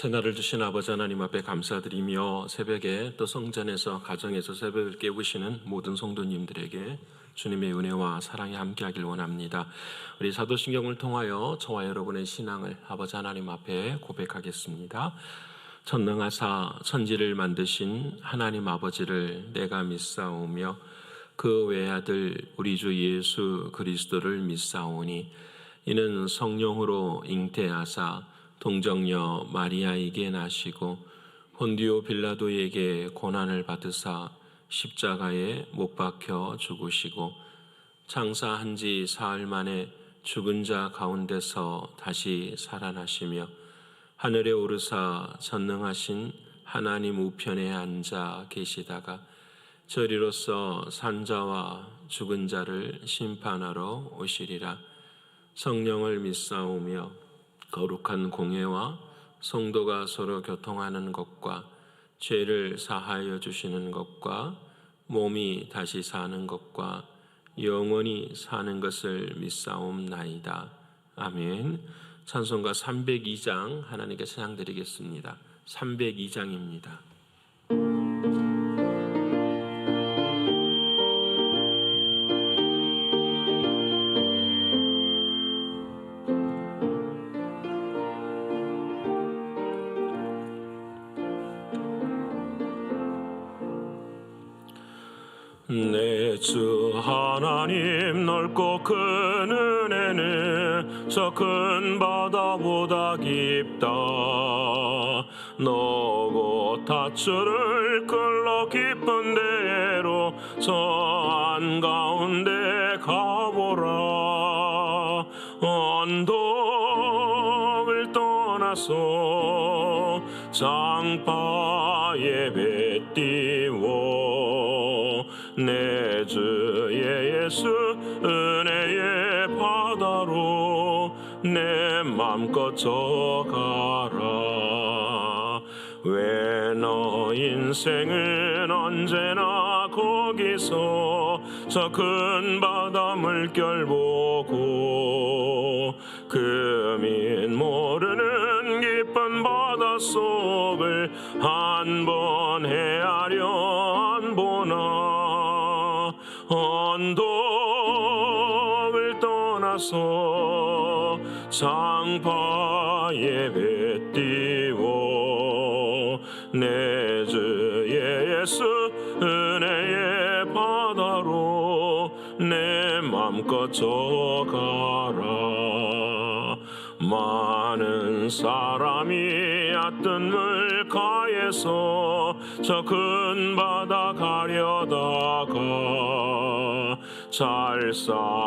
새날을 주신 아버지 하나님 앞에 감사드리며 새벽에 또 성전에서 가정에서 새벽을 깨우시는 모든 성도님들에게 주님의 은혜와 사랑이 함께하길 원합니다. 우리 사도신경을 통하여 저와 여러분의 신앙을 아버지 하나님 앞에 고백하겠습니다. 전능하사 천지를 만드신 하나님 아버지를 내가 믿사오며 그 외아들 우리 주 예수 그리스도를 믿사오니 이는 성령으로 잉태하사 동정녀 마리아에게 나시고 본디오 빌라도에게 고난을 받으사 십자가에 못 박혀 죽으시고 장사한 지 사흘 만에 죽은 자 가운데서 다시 살아나시며 하늘에 오르사 전능하신 하나님 우편에 앉아 계시다가 저리로서 산자와 죽은 자를 심판하러 오시리라. 성령을 믿사오며 거룩한 공회와 성도가 서로 교통하는 것과 죄를 사하여 주시는 것과 몸이 다시 사는 것과 영원히 사는 것을 믿사옵나이다. 아멘. 찬송가 302장 하나님께 찬양드리겠습니다. 302장입니다. 내 주 하나님 넓고 큰 은혜는 저 큰 바다보다 깊다. 너고 다추를 끌러 깊은 데로 저 한가운데 가보라. 언덕을 떠나서 장파에 배 띄워 내 주의 예수 은혜의 바다로 내 맘껏 져가라. 왜 너 인생은 언제나 거기서 저 큰 바다 물결 보고 금인 모르는 깊은 바다 속을 한 번 헤아려 안 보나. 언덕을 떠나서 장파에 배 띄워 내 주의 예수 은혜의 바다로 내 맘껏 져가라. 많은 사람이 얕은 물가에서 저 큰 바다 가려다가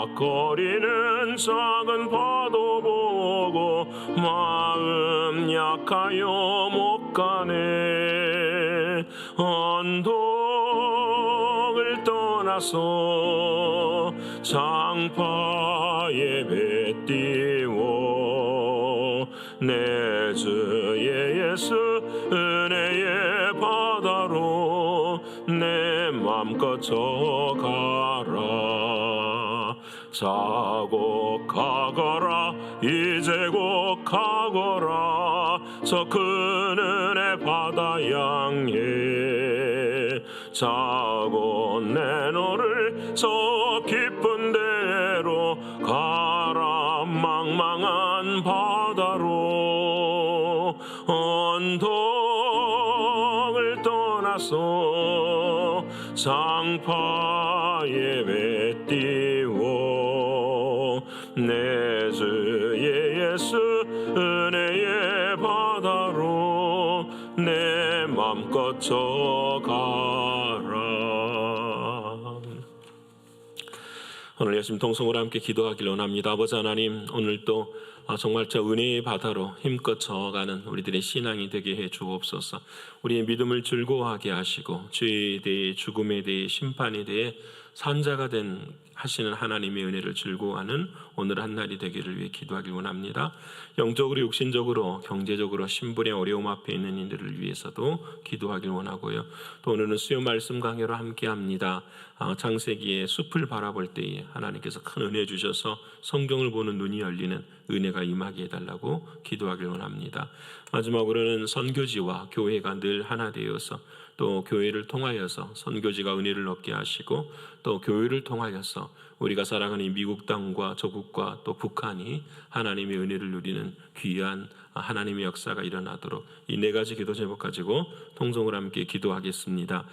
찰싹거리는 작은 파도 보고 마음 약하여 못 가네. 언덕을 떠나서 장파에 배 띄워 내 주의 예수 은혜의 바다로 내 맘껏 져가라. 자고 가거라 이제 곧 가거라 저 큰 은혜 바다 양에. 자고 내 너를 저 깊은 데로 가라. 망망한 바다로 언덕을 떠나서 장파에 배 띄워 내 주의 예수 은혜의 바다로 내 맘껏 져가라. 오늘 예수님 통성으로 함께 기도하길 원합니다. 아버지 하나님, 오늘도 정말 저 은혜의 바다로 힘껏 저어가는 우리들의 신앙이 되게 해 주옵소서. 우리의 믿음을 즐거워하게 하시고 죄에 대해 죽음에 대해 심판에 대해 산자가 된 하시는 하나님의 은혜를 즐거워하는 오늘 한 날이 되기를 위해 기도하길 원합니다. 영적으로 육신적으로 경제적으로 신분의 어려움 앞에 있는 이들을 위해서도 기도하길 원하고요. 또 오늘은 수요 말씀 강해로 함께합니다. 창세기의 숲을 바라볼 때에 하나님께서 큰 은혜 주셔서 성경을 보는 눈이 열리는 은혜가 임하게 해달라고 기도하길 원합니다. 마지막으로는 선교지와 교회가 늘 하나 되어서 또 교회를 통하여서 선교지가 은혜를 얻게 하시고 또 교회를 통하여서 우리가 사랑하는 미국 땅과 조국과 또 북한이 하나님의 은혜를 누리는 귀한 하나님의 역사가 일어나도록 이 네 가지 기도 제목 가지고 통성을 함께 기도하겠습니다.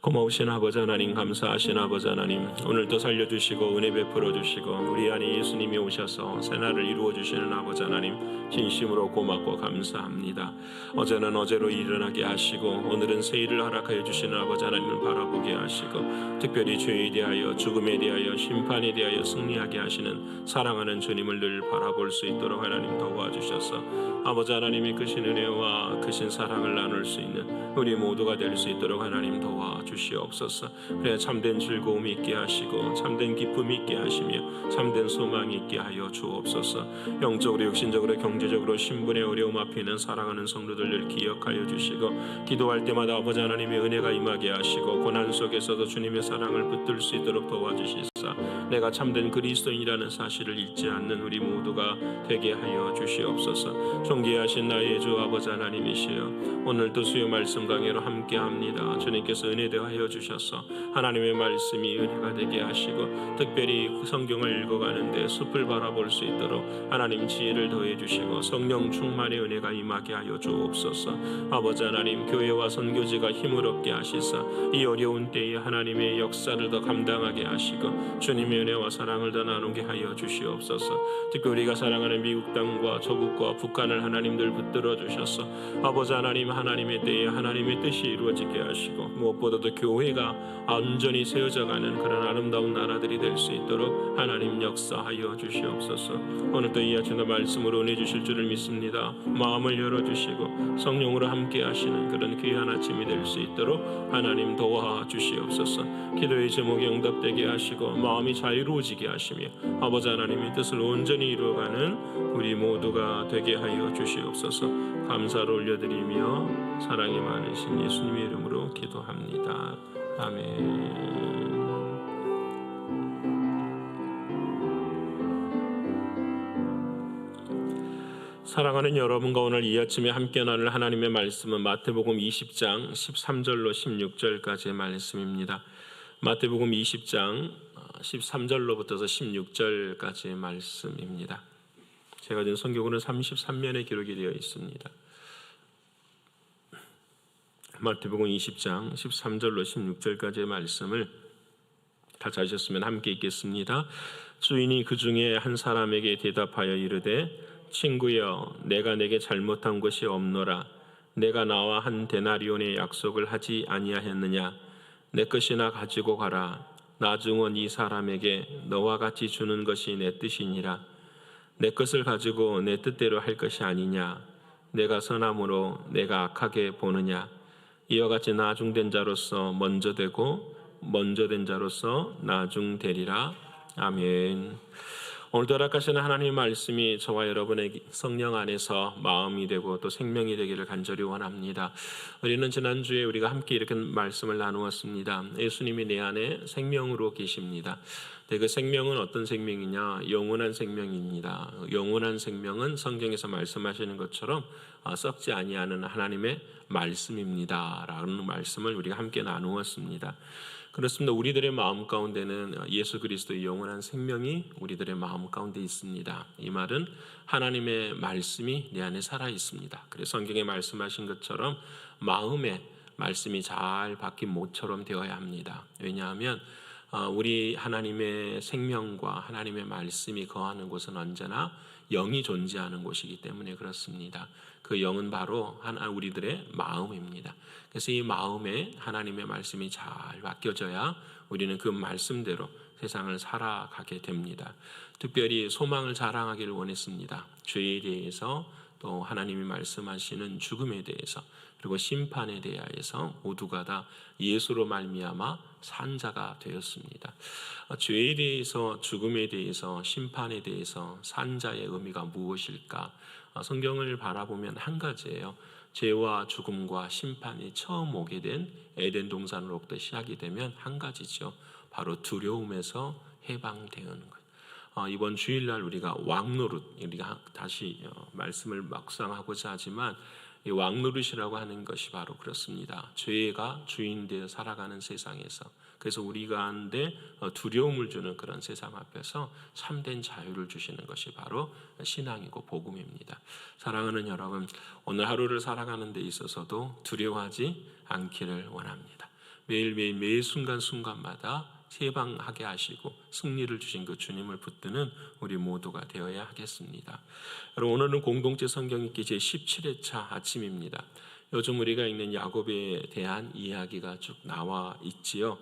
고마우신 아버지 하나님, 감사하신 아버지 하나님, 오늘도 살려주시고 은혜 베풀어 주시고 우리 안에 예수님이 오셔서 새날을 이루어 주시는 아버지 하나님, 진심으로 고맙고 감사합니다. 어제는 어제로 일어나게 하시고 오늘은 새 일을 허락하여 주시는 아버지 하나님을 바라보게 하시고 특별히 죄에 대하여 죽음에 대하여 심판에 대하여 승리하게 하시는 사랑하는 주님을 늘 바라볼 수 있도록 하나님 도와주셔서 아버지 하나님이 크신 은혜와 크신 사랑을 나눌 수 있는 우리 모두가 될 수 있도록 하나님 도와주시옵소서. 그래야 참된 즐거움이 있게 하시고 참된 기쁨이 있게 하시며 참된 소망이 있게 하여 주옵소서. 영적으로 육신적으로 경제적으로 신분의 어려움 앞에 있는 사랑하는 성도들을 기억하여 주시고 기도할 때마다 아버지 하나님의 은혜가 임하게 하시고 고난 속에서도 주님의 사랑을 붙들 수 있도록 도와주시사 내가 참된 그리스도인이라는 사실을 잊지 않는 우리 모두가 되게 하여 주시옵소서. 존귀하신 나의 주 아버지 하나님이시여, 오늘도 수요 말씀 강해로 함께합니다. 주님께서 은혜 대하여 주셔서 하나님의 말씀이 은혜가 되게 하시고 특별히 성경을 읽어가는데 숲을 바라볼 수 있도록 하나님 지혜를 더해 주시고 성령 충만의 은혜가 임하게 하여 주옵소서. 아버지 하나님, 교회와 선교지가 힘을 얻게 하시사 이 어려운 때에 하나님의 역사를 더 감당하게 하시고 주님의 은혜와 사랑을 더 나누게 하여 주시옵소서. 특히 우리가 사랑하는 미국 땅과 조국과 북한을 하나님들 붙들어 주셔서 아버지 하나님, 하나님의 때에 하나님의 뜻이 이루어지게 하시고 무엇보다도 교회가 온전히 세워져가는 그런 아름다운 나라들이 될 수 있도록 하나님 역사하여 주시옵소서. 오늘도 이 아침의 말씀으로 은혜 주실 줄을 믿습니다. 마음을 열어주시고 성령으로 함께 하시는 그런 귀한 아침이 될 수 있도록 하나님 도와주시옵소서. 기도의 제목이 응답되게 하시고 마음이 자유로워지게 하시며 아버지 하나님의 뜻을 온전히 이루어가는 우리 모두가 되게 하여 주시옵소서. 감사를 올려드리며 사랑이 많으신 예수님의 이름으로 기도합니다. 아멘. 사랑하는 여러분과 오늘 이 아침에 함께 나눌 하나님의 말씀은 마태복음 20장 13절로 16절까지의 말씀입니다. 마태복음 20장 13절로부터서 16절까지의 말씀입니다. 제가 든 성경으로는 33면에 기록이 되어 있습니다. 마태복음 20장 13절로 16절까지의 말씀을 다 찾으셨으면 함께 읽겠습니다. 주인이 그 중에 한 사람에게 대답하여 이르되 친구여, 내가 내게 잘못한 것이 없노라. 내가 나와 한 데나리온의 약속을 하지 아니하였느냐? 내 것이나 가지고 가라. 나중은 이 사람에게 너와 같이 주는 것이 내 뜻이니라. 내 것을 가지고 내 뜻대로 할 것이 아니냐? 내가 선함으로 내가 악하게 보느냐? 이와 같이 나중된 자로서 먼저 되고 먼저 된 자로서 나중되리라. 아멘. 오늘도 허락하시는 하나님의 말씀이 저와 여러분의 성령 안에서 마음이 되고 또 생명이 되기를 간절히 원합니다. 우리는 지난주에 우리가 함께 이렇게 말씀을 나누었습니다. 예수님이 내 안에 생명으로 계십니다. 그 생명은 어떤 생명이냐? 영원한 생명입니다. 영원한 생명은 성경에서 말씀하시는 것처럼 썩지 아니하는 하나님의 말씀입니다. 라는 말씀을 우리가 함께 나누었습니다. 그렇습니다. 우리들의 마음 가운데는 예수 그리스도의 영원한 생명이 우리들의 마음 가운데 있습니다. 이 말은 하나님의 말씀이 내 안에 살아 있습니다. 그래서 성경에 말씀하신 것처럼 마음에 말씀이 잘 박힌 못처럼 되어야 합니다. 왜냐하면 우리 하나님의 생명과 하나님의 말씀이 거하는 곳은 언제나 영이 존재하는 곳이기 때문에 그렇습니다. 그 영은 바로 우리들의 마음입니다. 그래서 이 마음에 하나님의 말씀이 잘 맡겨져야 우리는 그 말씀대로 세상을 살아가게 됩니다. 특별히 소망을 자랑하기를 원했습니다. 죄에 대해서 또 하나님이 말씀하시는 죽음에 대해서 그리고 심판에 대하여서 모두가 다 예수로 말미암아 산 자가 되었습니다. 죄에 대해서, 죽음에 대해서, 심판에 대해서 산 자의 의미가 무엇일까? 성경을 바라보면 한 가지예요. 죄와 죽음과 심판이 처음 오게 된 에덴 동산으로부터 시작이 되면 한 가지죠. 바로 두려움에서 해방되는 것. 이번 주일날 우리가 왕노릇, 우리가 다시 말씀을 묵상하고자 하지만 이 왕노릇이라고 하는 것이 바로 그렇습니다. 죄가 주인 되어 살아가는 세상에서, 그래서 우리 가운데 두려움을 주는 그런 세상 앞에서 참된 자유를 주시는 것이 바로 신앙이고 복음입니다. 사랑하는 여러분, 오늘 하루를 살아가는 데 있어서도 두려워하지 않기를 원합니다. 매일매일 매 순간순간마다 해방하게 하시고 승리를 주신 그 주님을 붙드는 우리 모두가 되어야 하겠습니다. 여러분, 오늘은 공동체 성경 읽기 제17회차 아침입니다. 요즘 우리가 읽는 야곱에 대한 이야기가 쭉 나와 있지요.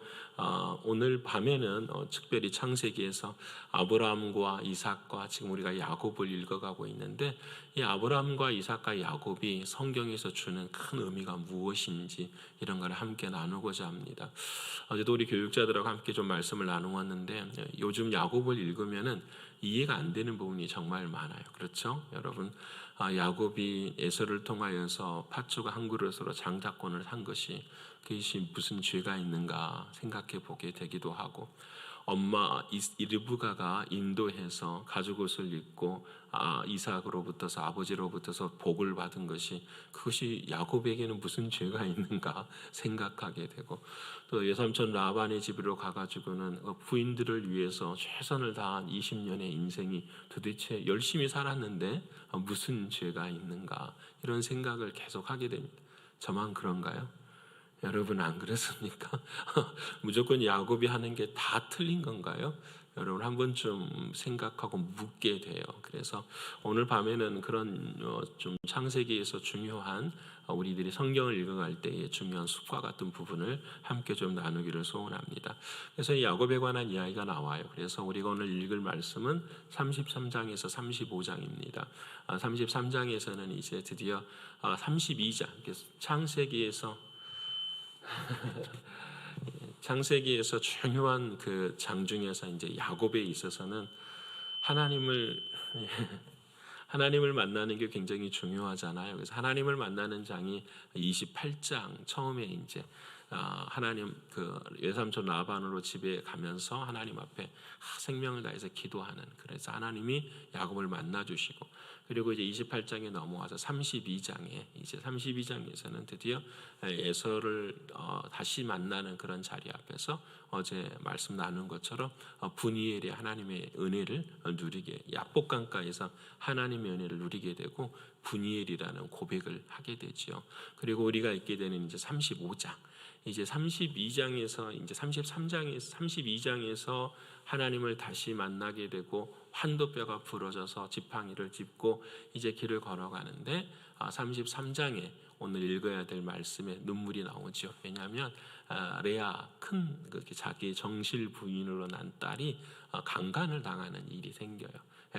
오늘 밤에는 특별히 창세기에서 아브라함과 이삭과 지금 우리가 야곱을 읽어가고 있는데, 이 아브라함과 이삭과 야곱이 성경에서 주는 큰 의미가 무엇인지 이런 걸 함께 나누고자 합니다. 어제도 우리 교육자들하고 함께 좀 말씀을 나누었는데, 요즘 야곱을 읽으면은 이해가 안 되는 부분이 정말 많아요. 그렇죠? 여러분, 야곱이 에서를 통하여서 팥죽 한 그릇으로 장자권을 산 것이, 그것이 무슨 죄가 있는가 생각해 보게 되기도 하고, 엄마 리브가가 인도해서 가죽옷을 입고 이삭으로부터서, 아버지로부터서 복을 받은 것이, 그것이 야곱에게는 무슨 죄가 있는가 생각하게 되고, 또 외삼촌 라반의 집으로 가가지고는 부인들을 위해서 최선을 다한 20년의 인생이 도대체 열심히 살았는데 무슨 죄가 있는가, 이런 생각을 계속 하게 됩니다. 저만 그런가요? 여러분 안 그렇습니까? 무조건 야곱이 하는 게 다 틀린 건가요? 여러분 한 번쯤 생각하고 묻게 돼요. 그래서 오늘 밤에는 그런 좀 창세기에서 중요한, 우리들이 성경을 읽어갈 때의 중요한 숲과 같은 부분을 함께 좀 나누기를 소원합니다. 그래서 야곱에 관한 이야기가 나와요. 그래서 우리가 오늘 읽을 말씀은 33장에서 35장입니다. 33장에서는 이제 드디어 32장, 창세기에서 중요한 그 장 중에서 이제 야곱에 있어서는 하나님을 만나는 게 굉장히 중요하잖아요. 그래서 하나님을 만나는 장이 28장 처음에 이제 하나님 그 외삼촌 라반으로 집에 가면서 하나님 앞에 생명을 다해서 기도하는, 그래서 하나님이 야곱을 만나 주시고, 그리고 이제 28장에 넘어와서 32장에서는 드디어 에서를 다시 만나는 그런 자리 앞에서 어제 말씀 나눈 것처럼 분이엘이 하나님의 은혜를 누리게, 야복강가에서 하나님의 은혜를 누리게 되고 분이엘이라는 고백을 하게 되지요. 그리고 우리가 읽게 되는 이제 35장, 이제 32장에서 이제 32장에서 하나님을 다시 만나게 되고 환도뼈가 부러져서 지팡이를 짚고 이제 길을 걸어가는데, 33장에 오늘 읽어야 될 말씀에 눈물이 나오죠. 왜냐하면 레아, 큰 자기 정실 부인으로 난 딸이 강간을 당하는 일이 생겨요.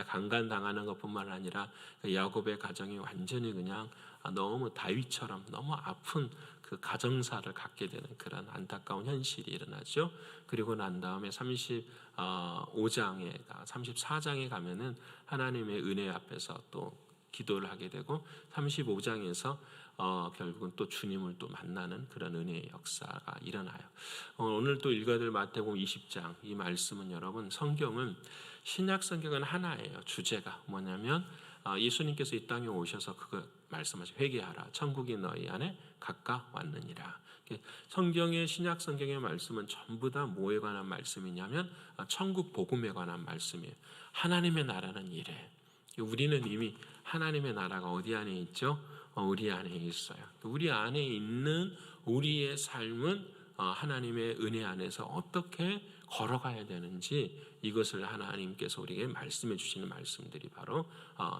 강간 당하는 것뿐만 아니라 야곱의 가정이 완전히 그냥 너무 다윗처럼 너무 아픈 그 가정사를 갖게 되는 그런 안타까운 현실이 일어나죠. 그리고 난 다음에 34장에 가면은 하나님의 은혜 앞에서 또 기도를 하게 되고, 35장에서 결국은 또 주님을 또 만나는 그런 은혜의 역사가 일어나요. 오늘 또 읽어야 될 마태복음 20장, 이 말씀은 여러분, 성경은 신약 성경은 하나예요. 주제가 뭐냐면 예수님께서 이 땅에 오셔서 그거 말씀하시고, 회개하라, 천국이 너희 안에 가까웠느니라. 성경의, 신약 성경의 말씀은 전부 다 뭐에 관한 말씀이냐면 천국 복음에 관한 말씀이에요. 하나님의 나라는 이래. 우리는 이미 하나님의 나라가 어디 안에 있죠? 우리 안에 있어요. 우리 안에 있는 우리의 삶은 하나님의 은혜 안에서 어떻게 걸어가야 되는지, 이것을 하나님께서 우리에게 말씀해 주시는 말씀들이 바로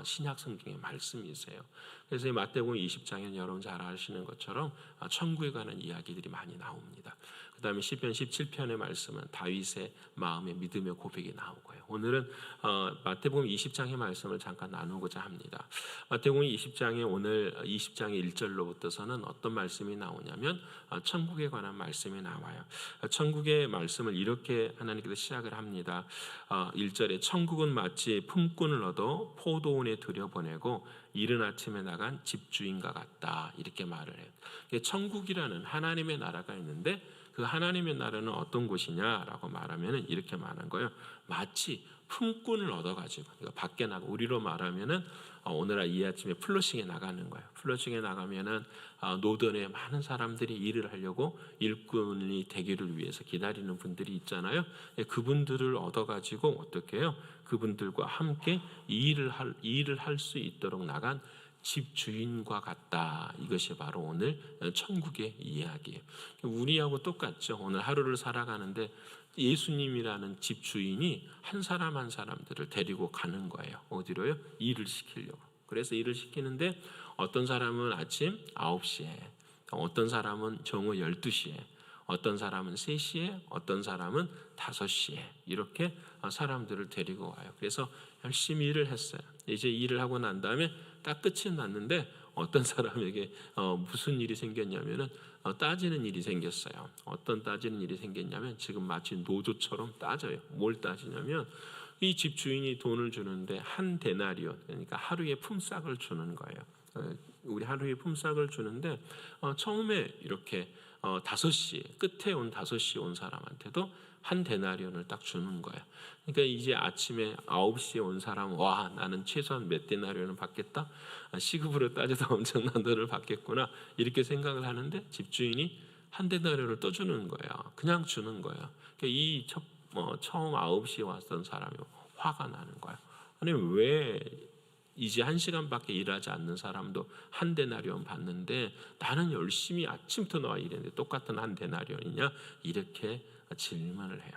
신약 성경의 말씀이세요. 그래서 이 마태복음 20장에는 여러분 잘 아시는 것처럼 천국에 관한 이야기들이 많이 나옵니다. 그 다음에 시편 17편의 말씀은 다윗의 마음의 믿음의 고백이 나오고요. 오늘은 마태복음 20장의 말씀을 잠깐 나누고자 합니다. 마태복음 20장에 오늘 20장의 1절로부터서는 어떤 말씀이 나오냐면 천국에 관한 말씀이 나와요. 천국의 말씀을 이렇게 하나님께서 시작을 합니다. 1절에 천국은 마치 품꾼을 얻어 포도원에 들여보내고 이른 아침에 나간 집주인과 같다, 이렇게 말을 해요. 천국이라는 하나님의 나라가 있는데 그 하나님의 나라는 어떤 곳이냐라고 말하면 이렇게 말한 거예요. 마치 품꾼을 얻어가지고, 그러니까 밖에 나가, 우리로 말하면은 오늘 이 아침에 플러싱에 나가는 거예요. 플러싱에 나가면은 노던에 많은 사람들이 일을 하려고 일꾼이 되기를 위해서 기다리는 분들이 있잖아요. 그분들을 얻어가지고 어떻게 해요? 그분들과 함께 일을 할 수 있도록 나간 집주인과 같다. 이것이 바로 오늘 천국의 이야기예요. 우리하고 똑같죠. 오늘 하루를 살아가는데 예수님이라는 집주인이 한 사람 한 사람들을 데리고 가는 거예요. 어디로요? 일을 시키려고. 그래서 일을 시키는데 어떤 사람은 아침 9시에, 어떤 사람은 정오 12시에, 어떤 사람은 3시에, 어떤 사람은 5시에 이렇게 사람들을 데리고 와요. 그래서 열심히 일을 했어요. 이제 일을 하고 난 다음에 딱 끝이 났는데 어떤 사람에게 무슨 일이 생겼냐면은 따지는 일이 생겼어요. 어떤 따지는 일이 생겼냐면 지금 마치 노조처럼 따져요. 뭘 따지냐면 이 집주인이 돈을 주는데 한 데나리온, 그러니까 하루의 품삯을 주는 거예요. 우리 하루의 품삯을 주는데 처음에 이렇게 5시 끝에 온 5시 온 사람한테도 한 데나리온을 딱 주는 거야. 그러니까 이제 아침에 9시에 온 사람은 와, 나는 최소한 몇 데나리온을 받겠다. 시급으로 따져서 엄청난 돈을 받겠구나. 이렇게 생각을 하는데 집주인이 한 데나리온을 또 주는 거야. 그냥 주는 거야. 그러니까 처음 9시에 왔던 사람이 화가 나는 거야. 아니 왜 이제 1시간밖에 일하지 않는 사람도 한 데나리온 받는데 나는 열심히 아침부터 나와 일했는데 똑같은 한 데나리온이냐? 이렇게 질문을 해요.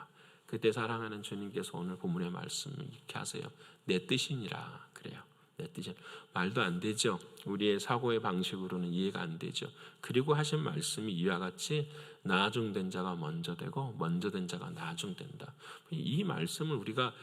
그때 사랑하는 주님께서 오늘 본문의 말씀을 이렇게 하세요. 내 뜻이니라 그래요. 내 뜻이 말도 안 되죠. 우리의 사고의 방식으로는 이해가 안 되죠. 그리고 하신 말씀이 이와 같이 나중된 자가 먼저 되고 먼저 된 자가 나중된다. 이 말씀을 우리가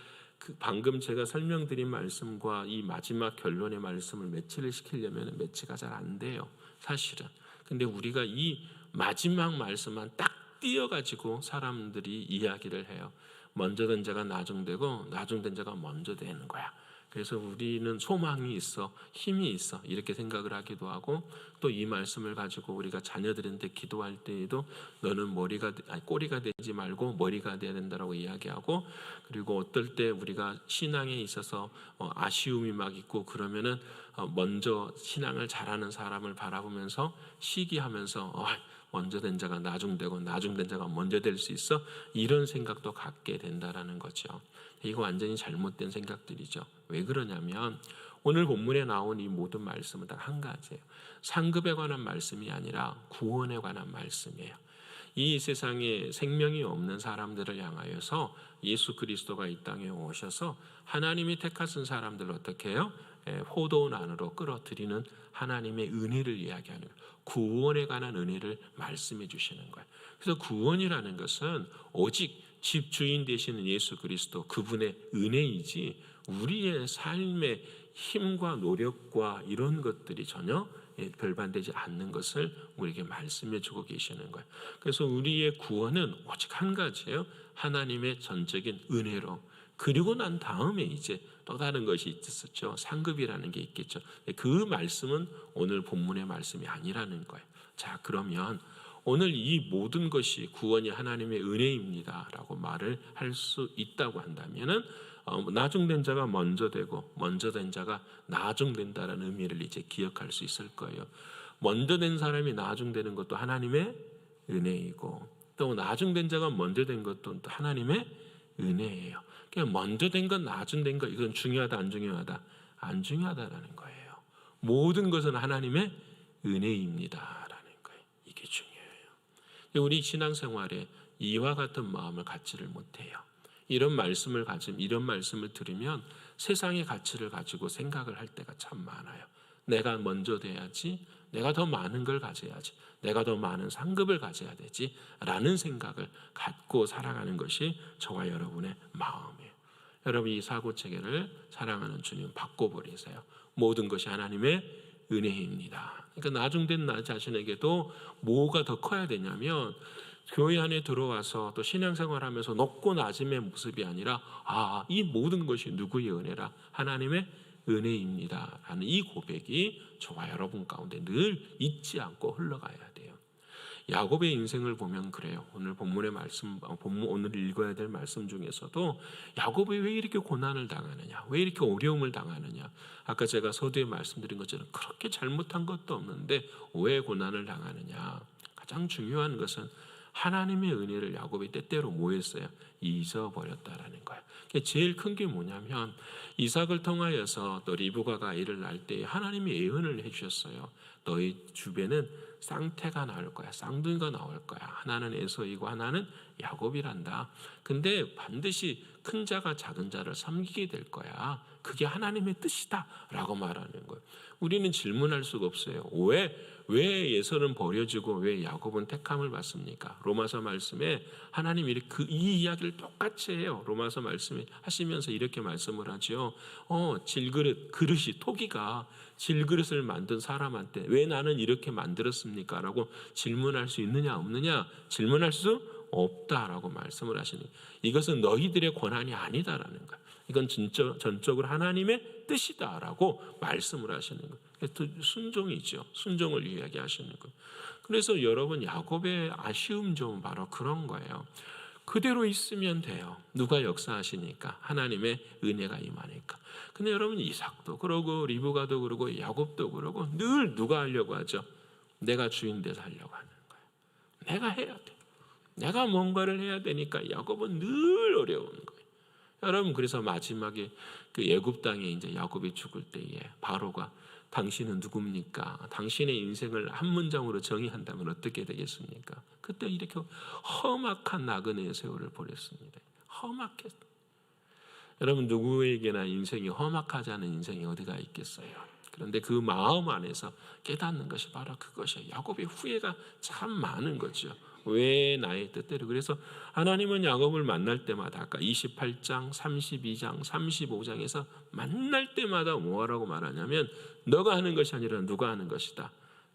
방금 제가 설명드린 말씀과 이 마지막 결론의 말씀을 매치를 시키려면 매치가 잘 안 돼요. 사실은. 근데 우리가 이 마지막 말씀만 딱 띄어가지고 사람들이 이야기를 해요. 먼저 된 자가 나중되고 나중된 자가 먼저 되는 거야. 그래서 우리는 소망이 있어, 힘이 있어 이렇게 생각을 하기도 하고 또 이 말씀을 가지고 우리가 자녀들한테 기도할 때에도 너는 꼬리가 되지 말고 머리가 돼야 된다라고 이야기하고 그리고 어떨 때 우리가 신앙에 있어서 아쉬움이 막 있고 그러면은 먼저 신앙을 잘하는 사람을 바라보면서 시기하면서 먼저 된 자가 나중되고 나중된 자가 먼저 될 수 있어 이런 생각도 갖게 된다라는 거죠. 이거 완전히 잘못된 생각들이죠. 왜 그러냐면 오늘 본문에 나온 이 모든 말씀은 딱 한 가지예요. 상급에 관한 말씀이 아니라 구원에 관한 말씀이에요. 이 세상에 생명이 없는 사람들을 향하여서 예수 그리스도가 이 땅에 오셔서 하나님이 택하신 사람들을 어떻게 해요? 포도원 안으로 끌어들이는 하나님의 은혜를 이야기하는 거예요. 구원에 관한 은혜를 말씀해 주시는 거예요. 그래서 구원이라는 것은 오직 집주인 되시는 예수 그리스도 그분의 은혜이지 우리의 삶의 힘과 노력과 이런 것들이 전혀 별반되지 않는 것을 우리에게 말씀해 주고 계시는 거예요. 그래서 우리의 구원은 오직 한 가지예요. 하나님의 전적인 은혜로. 그리고 난 다음에 이제 또 다른 것이 있었죠. 상급이라는 게 있겠죠. 그 말씀은 오늘 본문의 말씀이 아니라는 거예요. 자, 그러면 오늘 이 모든 것이 구원이 하나님의 은혜입니다라고 말을 할 수 있다고 한다면은 나중된 자가 먼저 되고 먼저 된 자가 나중된다라는 의미를 이제 기억할 수 있을 거예요. 먼저 된 사람이 나중되는 것도 하나님의 은혜이고 또 나중된 자가 먼저 된 것도 또 하나님의 은혜예요. 그냥 먼저 된 것, 나중된 것 이건 중요하다 안 중요하다? 안 중요하다라는 거예요. 모든 것은 하나님의 은혜입니다라는 거예요. 이게 중요해요. 우리 신앙생활에 이와 같은 마음을 갖지를 못해요. 이런 말씀을 들으면 세상의 가치를 가지고 생각을 할 때가 참 많아요. 내가 먼저 돼야지, 내가 더 많은 걸 가져야지, 내가 더 많은 상급을 가져야 되지 라는 생각을 갖고 살아가는 것이 저와 여러분의 마음이에요. 여러분 이 사고체계를 사랑하는 주님 바꿔버리세요. 모든 것이 하나님의 은혜입니다. 그러니까 나중된 나 자신에게도 뭐가 더 커야 되냐면 교회 안에 들어와서 또 신앙생활하면서 높고 낮음의 모습이 아니라 이 모든 것이 누구의 은혜라? 하나님의 은혜입니다 라는 이 고백이 저와 여러분 가운데 늘 잊지 않고 흘러가야 돼요. 야곱의 인생을 보면 그래요. 오늘 본문의 말씀, 오늘 읽어야 될 말씀 중에서도 야곱이 왜 이렇게 고난을 당하느냐, 왜 이렇게 어려움을 당하느냐. 아까 제가 서두에 말씀드린 것처럼 그렇게 잘못한 것도 없는데 왜 고난을 당하느냐. 가장 중요한 것은 하나님의 은혜를 야곱이 때때로 뭐 했어요? 잊어버렸다라는 거예요. 제일 큰 게 뭐냐면 이삭을 통하여서 또 리브가가 아이를 낳을 때 하나님이 예언을 해주셨어요. 너희 주변은 쌍태가 나올 거야. 쌍둥이가 나올 거야. 하나는 에서이고 하나는 야곱이란다. 근데 반드시 큰 자가 작은 자를 섬기게 될 거야. 그게 하나님의 뜻이다 라고 말하는 거예요. 우리는 질문할 수가 없어요. 왜 예서는 버려지고 왜 야곱은 택함을 받습니까? 로마서 말씀에 하나님이 이 이야기를 똑같이 해요. 로마서 말씀에 하시면서 이렇게 말씀을 하죠. 그릇이 토기가 질그릇을 만든 사람한테 왜 나는 이렇게 만들었습니까? 라고 질문할 수 있느냐 없느냐? 질문할 수 없다라고 말씀을 하시는 거예요. 이것은 너희들의 권한이 아니다라는 거예요. 이건 전적으로 하나님의 뜻이다라고 말씀을 하시는 거예요. 순종이죠. 순종을 이야기하시는 거예요. 그래서 여러분 야곱의 아쉬움 좀 바로 그런 거예요. 그대로 있으면 돼요. 누가 역사하시니까 하나님의 은혜가 임하니까. 근데 여러분 이삭도 그러고 리브가도 그러고 야곱도 그러고 늘 누가 하려고 하죠? 내가 주인 돼서 하려고 하는 거예요. 내가 해야 돼. 내가 뭔가를 해야 되니까 야곱은 늘 어려운 거예요. 여러분 그래서 마지막에 그 애굽 땅에 이제 야곱이 죽을 때에 바로가 당신은 누굽니까? 당신의 인생을 한 문장으로 정의한다면 어떻게 되겠습니까? 그때 이렇게 험악한 나그네의 세월을 보냈습니다. 험악했. 여러분 누구에게나 인생이 험악하지 않은 인생이 어디가 있겠어요? 그런데 그 마음 안에서 깨닫는 것이 바로 그것이에요. 야곱의 후회가 참 많은 거죠. 왜 나의 뜻대로. 그래서 하나님은 야곱을 만날 때마다 아까 28장, 32장, 35장에서 만날 때마다 뭐라고 말하냐면 너가 하는 것이 아니라 누가 하는 것이다.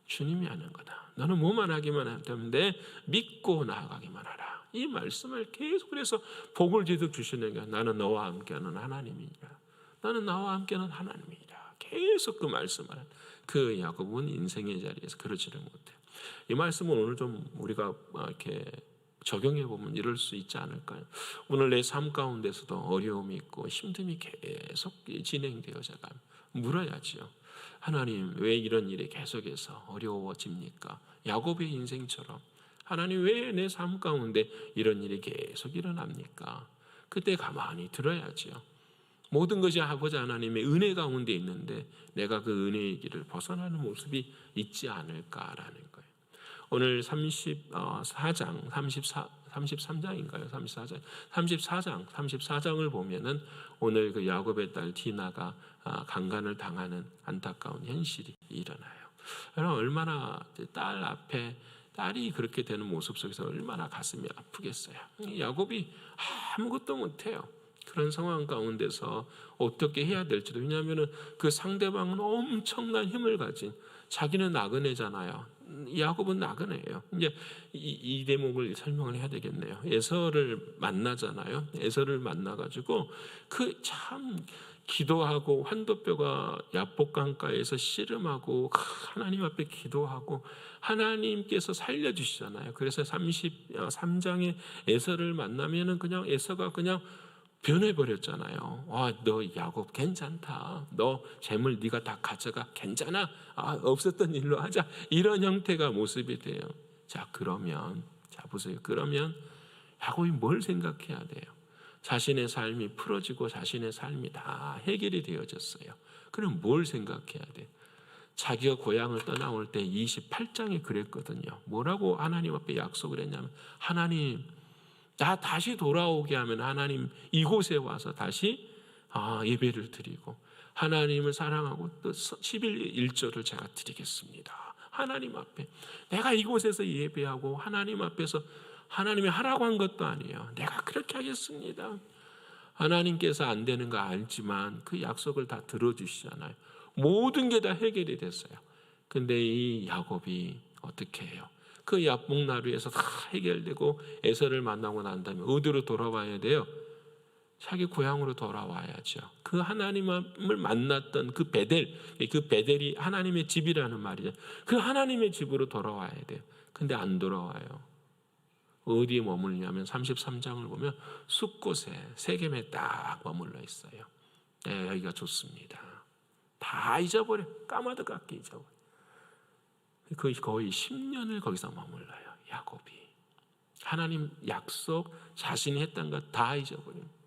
주님이 하는 거다. 너는 뭐만 하기만 하면 돼. 믿고 나아가기만 하라. 이 말씀을 계속 그래서 복을 뒤득 주시는 게 나는 너와 함께하는 하나님이니라. 나는 나와 함께하는 하나님이라. 계속 그 말씀을 하는 그 야곱은 인생의 자리에서 그러지를 못해요. 이 말씀은 오늘 좀 우리가 이렇게 적용해 보면 이럴 수 있지 않을까요? 오늘 내 삶 가운데서도 어려움이 있고 힘듦이 계속 진행되어져가 물어야지요. 하나님 왜 이런 일이 계속해서 어려워집니까? 야곱의 인생처럼 하나님 왜 내 삶 가운데 이런 일이 계속 일어납니까? 그때 가만히 들어야지요. 모든 것이 아버지 하나님의 은혜 가운데 있는데 내가 그 은혜의 길을 벗어나는 모습이 있지 않을까라는 거예요. 오늘 34장, 33장인가요? 34장을 보면은 오늘 그 야곱의 딸 디나가 강간을 당하는 안타까운 현실이 일어나요. 여러분 얼마나 딸 앞에 딸이 그렇게 되는 모습 속에서 얼마나 가슴이 아프겠어요. 야곱이 아무것도 못해요. 그런 상황 가운데서 어떻게 해야 될지도. 왜냐하면 그 상대방은 엄청난 힘을 가진 자기는 나그네잖아요. 야곱은 나그네예요. 이제 이 대목을 설명을 해야 되겠네요. 에서를 만나잖아요. 에서를 만나가지고 그 참 기도하고 환도뼈가 야복강가에서 씨름하고 하나님 앞에 기도하고 하나님께서 살려주시잖아요. 그래서 33장에 에서를 만나면은 그냥 에서가 그냥 변해버렸잖아요. 너 야곱 괜찮다. 너 재물 네가 다 가져가. 괜찮아. 없었던 일로 하자. 이런 형태가 모습이 돼요. 그러면 보세요. 그러면 야곱이 뭘 생각해야 돼요? 자신의 삶이 풀어지고 자신의 삶이 다 해결이 되어졌어요. 그럼 뭘 생각해야 돼? 자기가 고향을 떠나올 때 28장에 그랬거든요. 뭐라고 하나님 앞에 약속을 했냐면 하나님 나 다시 돌아오게 하면 하나님 이곳에 와서 다시 예배를 드리고 하나님을 사랑하고 또 11.1절을 제가 드리겠습니다. 하나님 앞에 내가 이곳에서 예배하고 하나님 앞에서 하나님이 하라고 한 것도 아니에요. 내가 그렇게 하겠습니다. 하나님께서 안 되는 거 알지만 그 약속을 다 들어주시잖아요. 모든 게 다 해결이 됐어요. 근데 이 야곱이 어떻게 해요? 그 야복나루에서 다 해결되고 에서를 만나고 난 다음에 어디로 돌아와야 돼요? 자기 고향으로 돌아와야죠. 그 하나님을 만났던 그 베델, 그 베델이 하나님의 집이라는 말이죠. 그 하나님의 집으로 돌아와야 돼요. 근데 안 돌아와요. 어디에 머물냐면 33장을 보면 숲곳에 세겜에 딱 머물러 있어요. 네, 여기가 좋습니다. 다 잊어버려. 까마득하게 잊어버려. 거의 10년을 거기서 머물러요. 야곱이. 하나님 약속 자신이 했던 것 다 잊어버려요.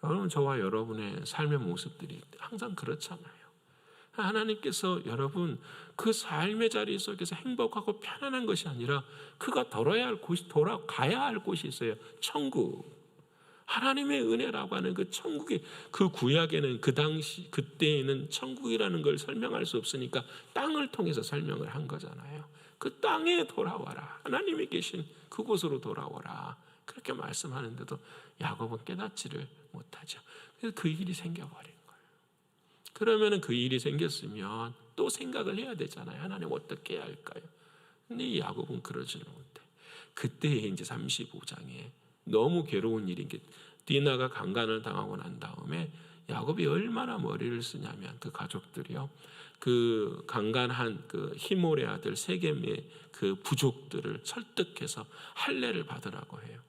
여러분, 저와 여러분의 삶의 모습들이 항상 그렇잖아요. 하나님께서 여러분 그 삶의 자리 속에서 행복하고 편안한 것이 아니라 그가 돌아가야 할 곳이 있어요. 천국. 하나님의 은혜라고 하는 그 천국의 그 구약에는 그 당시 그때에는 천국이라는 걸 설명할 수 없으니까 땅을 통해서 설명을 한 거잖아요. 그 땅에 돌아와라. 하나님이 계신 그곳으로 돌아와라. 그렇게 말씀하는데도 야곱은 깨닫지를 못하죠. 그래서 그 일이 생겨버린 거예요. 그러면 그 일이 생겼으면 또 생각을 해야 되잖아요. 하나님 어떻게 해야 할까요? 근데 이 야곱은 그러지는 못해. 그때 이제 35장에 너무 괴로운 일인 게 디나가 강간을 당하고 난 다음에 야곱이 얼마나 머리를 쓰냐면 그 가족들이요. 그 강간한 그 히몰의 아들 세겜의 그 부족들을 설득해서 할례를 받으라고 해요.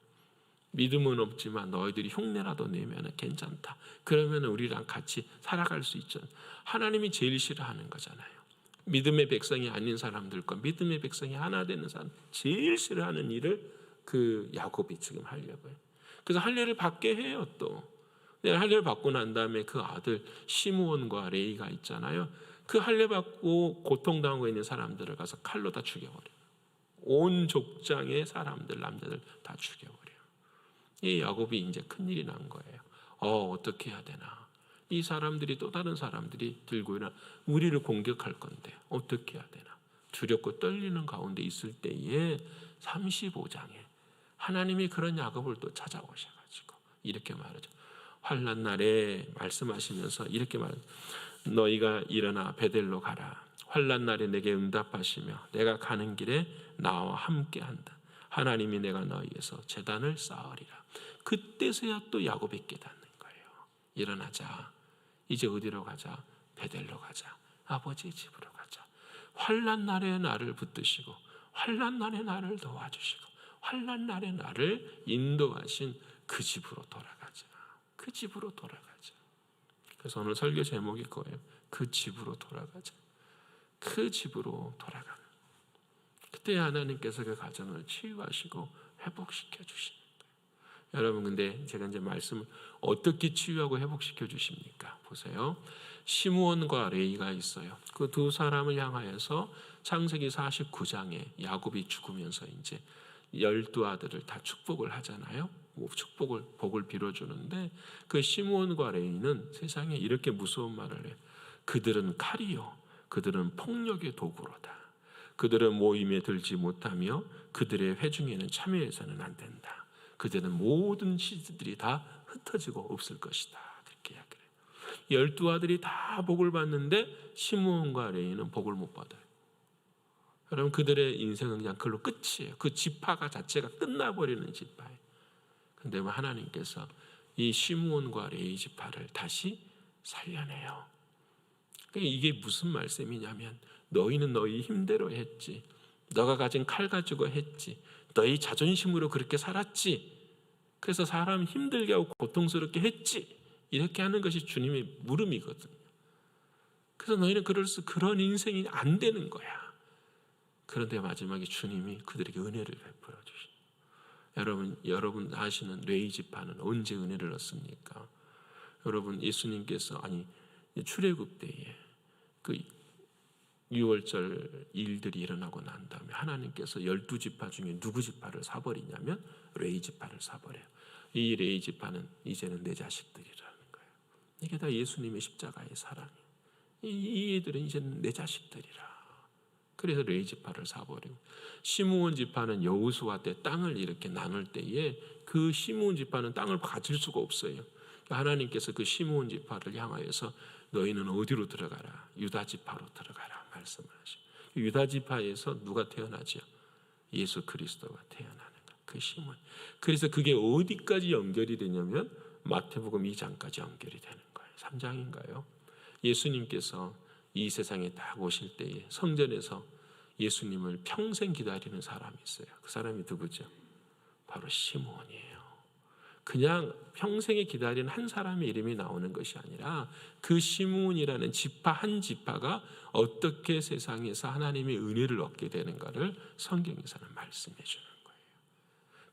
믿음은 없지만 너희들이 흉내라도 내면 괜찮다. 그러면 우리랑 같이 살아갈 수 있죠. 하나님이 제일 싫어하는 거잖아요. 믿음의 백성이 아닌 사람들과 믿음의 백성이 하나 되는 사람 제일 싫어하는 일을 그 야곱이 지금 하려고 해요. 그래서 할례를 받게 해요. 또 할례를 받고 난 다음에 그 아들 시므온과 레이가 있잖아요. 그 할례 받고 고통당하고 있는 사람들을 가서 칼로 다 죽여버려요. 온 족장의 사람들 남자들 다 죽여버려요. 이 야곱이 이제 큰일이 난 거예요. 어떻게 해야 되나. 이 사람들이 또 다른 사람들이 들고 일어나 우리를 공격할 건데 어떻게 해야 되나. 두렵고 떨리는 가운데 있을 때에 35장에 하나님이 그런 야곱을 또 찾아오셔가지고 이렇게 말하죠. 환난 날에 말씀하시면서 이렇게 말하죠. 너희가 일어나 베델로 가라. 환난 날에 내게 응답하시며 내가 가는 길에 나와 함께한다. 하나님이 내가 너희에서 제단을 쌓으리라. 그때서야 또 야곱이 깨닫는 거예요. 일어나자. 이제 어디로 가자? 베델로 가자. 아버지의 집으로 가자. 환난 날에 나를 붙드시고 환난 날에 나를 도와주시고 환난 날에 나를 인도하신 그 집으로 돌아가자. 그 집으로 돌아가자. 그래서 오늘 설교 제목이 거예요. 그 집으로 돌아가자. 그 집으로 돌아가는. 그때 하나님께서 그 가정을 치유하시고 회복시켜 주시는 거예요. 여러분, 근데 제가 이제 말씀을 어떻게 치유하고 회복시켜 주십니까? 보세요. 시므온과 레이가 있어요. 그 두 사람을 향하여서 창세기 49장에 야곱이 죽으면서 이제 12아들을 다 축복을 하잖아요. 복을 빌어주는데 그 시므온과 레이는 세상에 이렇게 무서운 말을 해요. 그들은 칼이요. 그들은 폭력의 도구로다. 그들은 모임에 들지 못하며 그들의 회중에는 참여해서는 안 된다. 그들은 모든 시들이 다 흩어지고 없을 것이다. 그렇게 이야기해요. 12아들이 다 복을 받는데 시므온과 레이는 복을 못 받아요. 여러분, 그들의 인생은 그냥 그걸로 끝이에요. 그 지파가 자체가 끝나버리는 지파예요. 그런데 하나님께서 이 시므온과 레이 지파를 다시 살려내요. 이게 무슨 말씀이냐면 너희는 너희 힘대로 했지. 너가 가진 칼 가지고 했지. 너희 자존심으로 그렇게 살았지. 그래서 사람 힘들게 하고 고통스럽게 했지. 이렇게 하는 것이 주님의 물음이거든요. 그래서 너희는 그런 인생이 안 되는 거야. 그런데 마지막에 주님이 그들에게 은혜를 베풀어 주시죠. 여러분 아시는 레위 지파는 언제 은혜를 얻습니까? 여러분, 예수님께서 출애굽 때에 그 6월절 일들이 일어나고 난 다음에 하나님께서 12지파 중에 누구 지파를 사버리냐면 레위 지파를 사버려요. 이 레위 지파는 이제는 내 자식들이라는 거예요. 이게 다 예수님의 십자가의 사랑이에요. 이 애들은 이제는 내 자식들이라. 그래서 레위 지파를 사버리고 시므온 지파는 여호수아 때 땅을 이렇게 나눌 때에 그 시므온 지파는 땅을 가질 수가 없어요. 하나님께서 그 시므온 지파를 향하여서 너희는 어디로 들어가라? 유다 지파로 들어가라 말씀을 하시고, 유다 지파에서 누가 태어나죠? 예수 그리스도가 태어나는 것, 그 시므온. 그래서 그게 어디까지 연결이 되냐면 마태복음 2장까지 연결이 되는 거예요. 3장인가요? 예수님께서 이 세상에 딱 오실 때에 성전에서 예수님을 평생 기다리는 사람이 있어요. 그 사람이 누구죠? 바로 시므온이에요. 그냥 평생에 기다리는 한 사람의 이름이 나오는 것이 아니라 그 시므온이라는 지파 한 지파가 어떻게 세상에서 하나님의 은혜를 얻게 되는가를 성경에서는 말씀해 주는 거예요.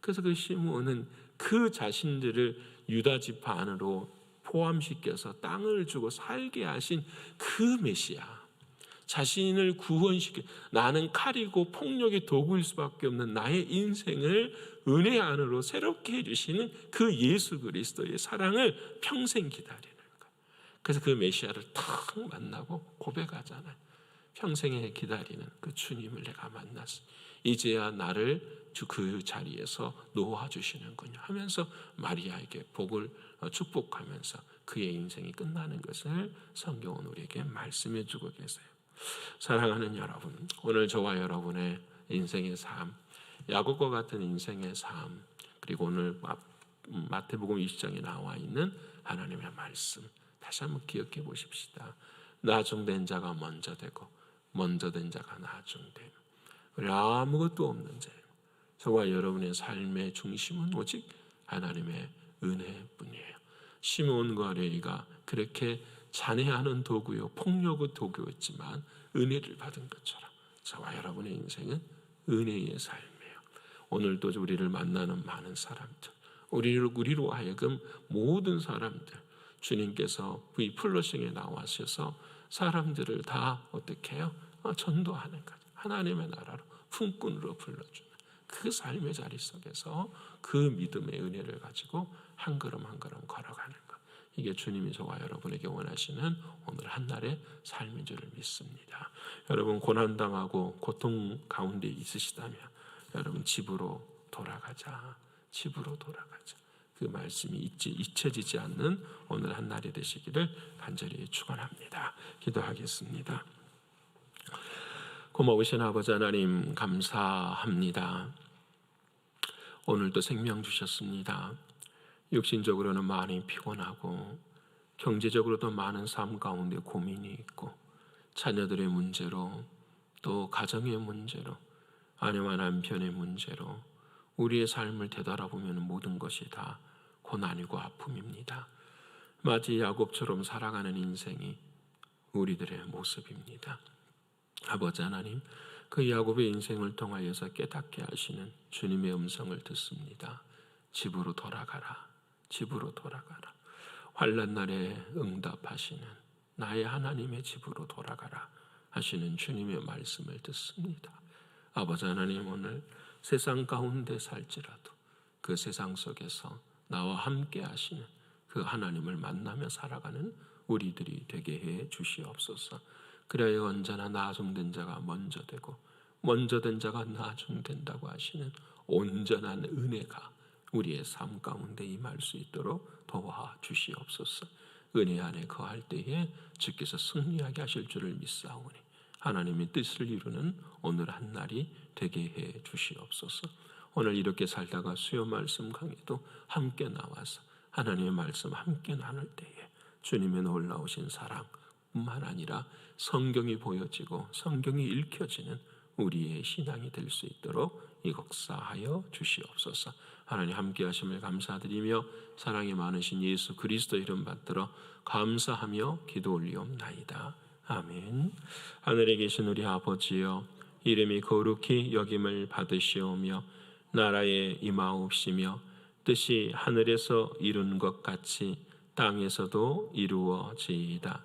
그래서 그 시므온은 그 자신들을 유다 지파 안으로 포함시켜서 땅을 주고 살게 하신 그 메시아, 자신을 구원시켜, 나는 칼이고 폭력의 도구일 수밖에 없는 나의 인생을 은혜 안으로 새롭게 해주시는 그 예수 그리스도의 사랑을 평생 기다리는 거예요. 그래서 그 메시아를 탁 만나고 고백하잖아요. 평생에 기다리는 그 주님을 내가 만났어. 이제야 나를 그 자리에서 놓아주시는군요 하면서 마리아에게 복을 축복하면서 그의 인생이 끝나는 것을 성경은 우리에게 말씀해 주고 계세요. 사랑하는 여러분, 오늘 저와 여러분의 인생의 삶, 야곱과 같은 인생의 삶, 그리고 오늘 마태복음 20장에 나와 있는 하나님의 말씀 다시 한번 기억해 보십시다. 나중된 자가 먼저 되고 먼저 된 자가 나중됨. 우리 아무것도 없는 죄, 저와 여러분의 삶의 중심은 오직 하나님의 은혜뿐이에요. 시므온과 레위가 그렇게 잔해하는 도구요, 폭력의 도구였지만 은혜를 받은 것처럼 저와 여러분의 인생은 은혜의 삶이에요. 오늘도 우리를 만나는 많은 사람들, 우리로 하여금 모든 사람들, 주님께서 이 플러싱에 나와셔서 사람들을 다 어떻게 해요? 전도하는 거죠. 하나님의 나라로 품꾼으로 불러주는 그 삶의 자리 속에서 그 믿음의 은혜를 가지고 한 걸음 한 걸음 걸어가는 것, 이게 주님이 저와 여러분에게 원하시는 오늘 한날의 삶인 줄 믿습니다. 여러분 고난당하고 고통 가운데 있으시다면 여러분 집으로 돌아가자. 집으로 돌아가자. 그 말씀이 잊혀지지 않는 오늘 한날이 되시기를 간절히 축원합니다. 기도하겠습니다. 고마우신 아버지 하나님 감사합니다. 오늘도 생명 주셨습니다. 육신적으로는 많이 피곤하고 경제적으로도 많은 삶 가운데 고민이 있고 자녀들의 문제로 또 가정의 문제로 아내와 남편의 문제로 우리의 삶을 되돌아보면 모든 것이 다 고난이고 아픔입니다. 마치 야곱처럼 살아가는 인생이 우리들의 모습입니다. 아버지 하나님, 그 야곱의 인생을 통하여서 깨닫게 하시는 주님의 음성을 듣습니다. 집으로 돌아가라. 집으로 돌아가라. 환난 날에 응답하시는 나의 하나님의 집으로 돌아가라 하시는 주님의 말씀을 듣습니다. 아버지 하나님, 오늘 세상 가운데 살지라도 그 세상 속에서 나와 함께 하시는 그 하나님을 만나며 살아가는 우리들이 되게 해 주시옵소서. 그래야 언제나 나중된 자가 먼저 되고 먼저 된 자가 나중된다고 하시는 온전한 은혜가 우리의 삶 가운데 임할 수 있도록 도와주시옵소서. 은혜 안에 거할 때에 주께서 승리하게 하실 줄을 믿사오니 하나님의 뜻을 이루는 오늘 한날이 되게 해 주시옵소서. 오늘 이렇게 살다가 수요 말씀 강의도 함께 나와서 하나님의 말씀 함께 나눌 때에 주님의 놀라우신 사랑뿐만 아니라 성경이 보여지고 성경이 읽혀지는 우리의 신앙이 될 수 있도록 이곡사하여 주시옵소서. 하나님 함께 하심을 감사드리며 사랑이 많으신 예수 그리스도 이름 받들어 감사하며 기도 올리옵나이다. 아멘. 하늘에 계신 우리 아버지여, 이름이 거룩히 여김을 받으시오며 나라에 임하옵시며 뜻이 하늘에서 이룬 것 같이 땅에서도 이루어지이다.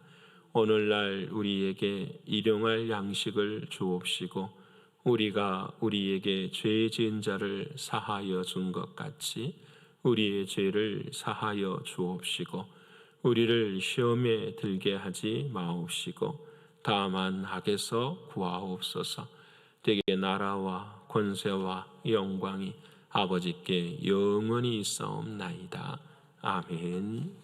오늘날 우리에게 일용할 양식을 주옵시고 우리가 우리에게 죄 지은 자를 사하여 준 것 같이 우리의 죄를 사하여 주옵시고 우리를 시험에 들게 하지 마옵시고 다만 악에서 구하옵소서. 되게 나라와 권세와 영광이 아버지께 영원히 있사옵나이다. 아멘.